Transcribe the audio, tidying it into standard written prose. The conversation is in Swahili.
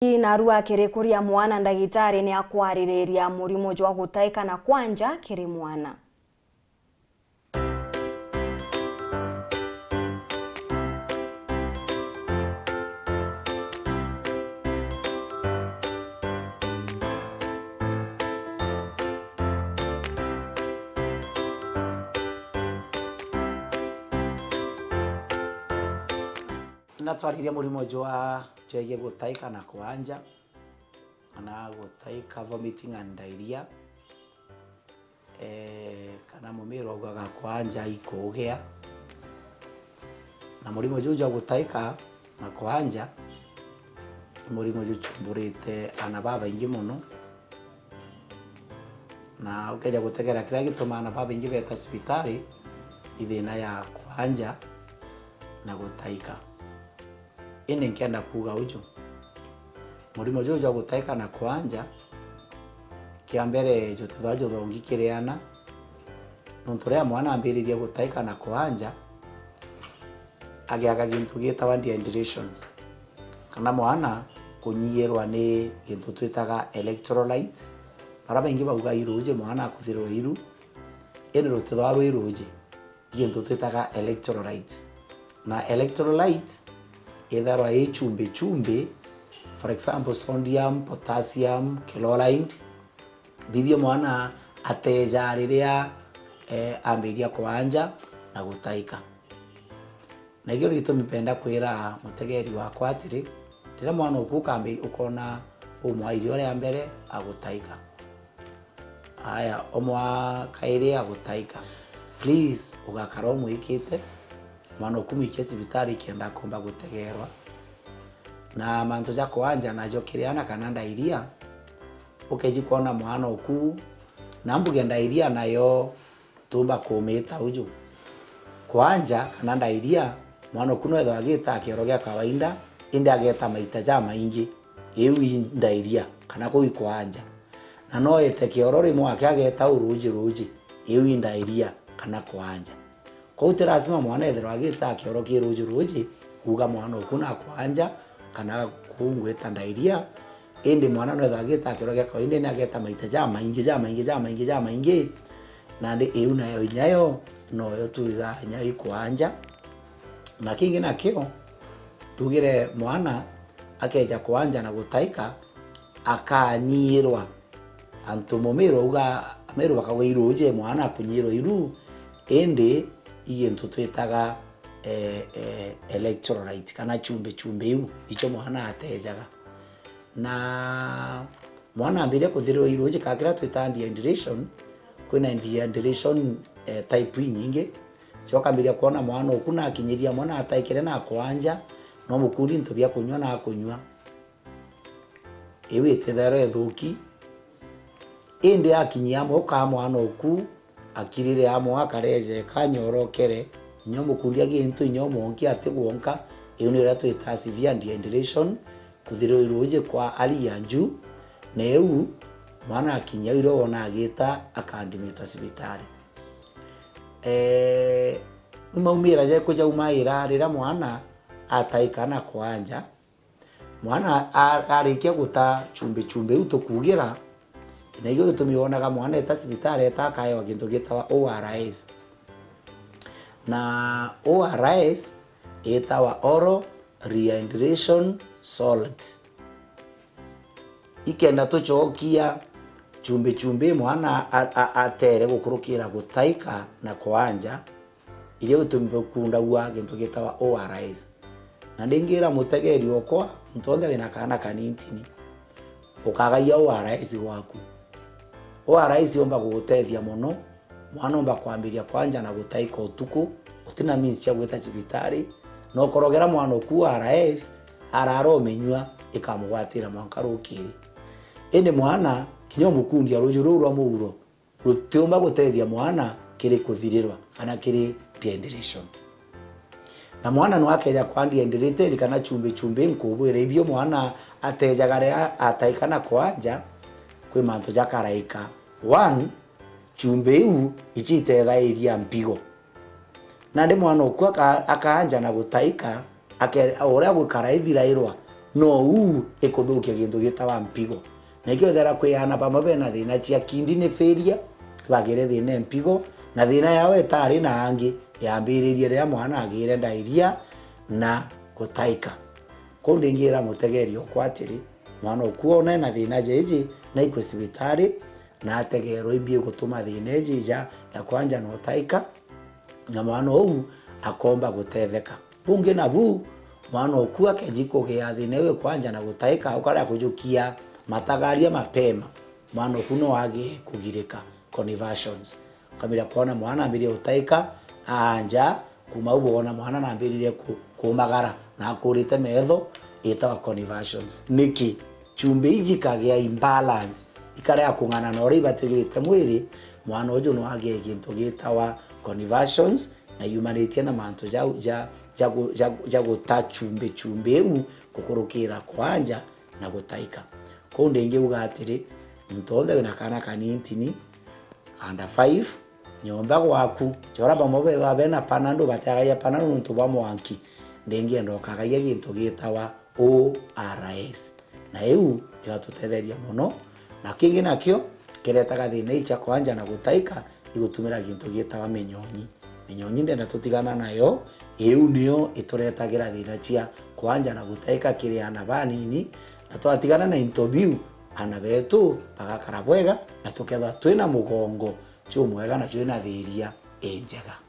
Narua kirikuria mwana ndagitari ni akwarireria murimo jwa gutaika na kwanja kiri mwana. Natwaririe murimo jwa jege gutaika na kwanja kana gutaika vomiting and diarrhea kana mumiro gwa kwanja ikogea na murimo jwa gutaika na kwanja murimo juchumburite ana baba ingi muno na ukeja gutegera kira gituma ana baba ingi beta hospitali ithina ya kwanja na gutaika. Ine nkienda kuga ujo murimo jojo gutaika na kwanja kia mbere juthajo thongi kiriana nontorea mwana ambiririe gutaika na kwanja agiaga gintu gitawa dehydration kana mwana kunyiyerwa ni gintu twitaga electrolytes para ingi bauga iruje mwana akuthirwo iru ene rutithwa iruje gintu twitaga electrolytes na electrolytes either chumbe for example sodium, potassium, chloride bibio mwana ateja riria ambiria kwanja na gutaika na igyo rito mipenda kwira mutegeri wakwa atiri rira mwana ukukambi ukona umwa irio ya mbere agutaika aya omwa kaire agutaika please ugakaro mwikite mwana kumike sibitari kienda komba gutegerwa na manto ja kwanja najo kiriana kana ndairia ukeji kuona mwana oku na mbuge ndairia nayo tumba kumita uju kwanja kana ndairia mwana oku no agita akirogea kawaida inde ageta maita ja maingi ewi ndairia kana ko kwanja na no ete kiorori mwa akageta uruji ewi ndairia kana kwanja kwa lazima mwana ethero agita akiorokia ruji kuga mwana okuna kwanja kana kungweta ndairia ende mwana no agita akiorokia kwa inde na ageta maita jama ingi na ndi eu nayo inyayo no yo tuiga nyayo kwanja na kingi na kio tugire mwana akeja kwanja na gutaika akanyirwa antumomero uga amero bakawiruje mwana kunyiro iru ende igintu twitaga electrolyte kana chumbe iu icho mwana atejaga na mwana ambire kuthirwo iruje kakira twita dehydration kwina dehydration type nyingi choka mbiria kuona mwana okuna akinyiria mwana ataikire na kwanja no mukuri into bya kunywa na kunywa ewe tethero ethuki inde akinyia moka mwana oku akirire amo akareje kanyorokere nyomo kundia gintu nyomo onki ategwonka iyo ni rato ita severe dehydration kuthiro iruje kwa ali yanju na eu mwana akinya iro wona agita akandimita hospitali umaumira je kuja umaira rira mwana ataikana kwanja mwana arikia guta chumbe utokugira na hiyo tumeonaga mwana eta hospitali eta kayo kintu gitawa ORS na ORS etawa oral rehydration salt ikenda tuchokia chumbe mwana atere gukurukira gutaika na kwanja ile tumbekunda gwa kintu gitawa ORS na ndingira mutegeri okwa mtonde wina kana kanintini ukagaya ORS waku ORS omba gugutethia muno mwana omba kwambiria kwanja na gutaika utuku utina means cia gweta cibitari no korogera mwana oku ORS araromenywa ikamugwatira mwanka rukiri ende mwana kinyo mukundia rujuru rwa muuro rutumba gutethia mwana kiri kuthirirwa kana kiri dehydration na mwana no akeja kwa dehydration kana chumbe nkubwire ibyo mwana atejagara ataikana kwanja kwi manto jakaraika 1 chumbe iu ichite iria mpigo na ndi mwana okwa akaanja na gutaika ake ora gwikara ithirairwa no u ikuthukia gintu gitawa mpigo na ikio thera kwihana pamwe na thina cia kidney failure bagire thina mpigo na thina yao etari na angi yambiririe ria mwana agire diarrhea na gutaika kundingira mutegerio kwatiri mwana okuona na thina jeje na iko sibitari na ategero imbie gutuma thina jeja ya kwanja no taika na mwana ou akomba gutetheka bunge na bu mwana okua kejiko gya thina we kwanja na gutaika ukara kujukia matagaria mapema mwana okuno wage kugirika conversions kamira kuona mwana ambirie utaika anja kuma ubona mwana na ambirie kumagara na kurite metho itawa conversions niki chumbe iji kagea imbalance ikara ya kungana na ori batigirite mwiri mwana ojo no age gintu gitawa conversions na humanity na manto ja chumbe u kukurukira kwanja na gutaika konde inge ugatiri mtonde wina kana kanintini under 5 nyomba gwaku chora bamobe babena panando batagaya panando ntu bamwanki ndenge ndokaga gintu gitawa ORS na eu igatutetheria muno na kingi nakio kiretaga thina icha kwanja na gutaika igutumira gintu gitawa minyonyi ndenda tutigana nayo eu nio ituretagira thina cia kwanja na gutaika kiri ana banini na twatigana na interview ana betu bagakara bwega na tuketha twina mugongo cyo mwega na cyo na thiria enjega.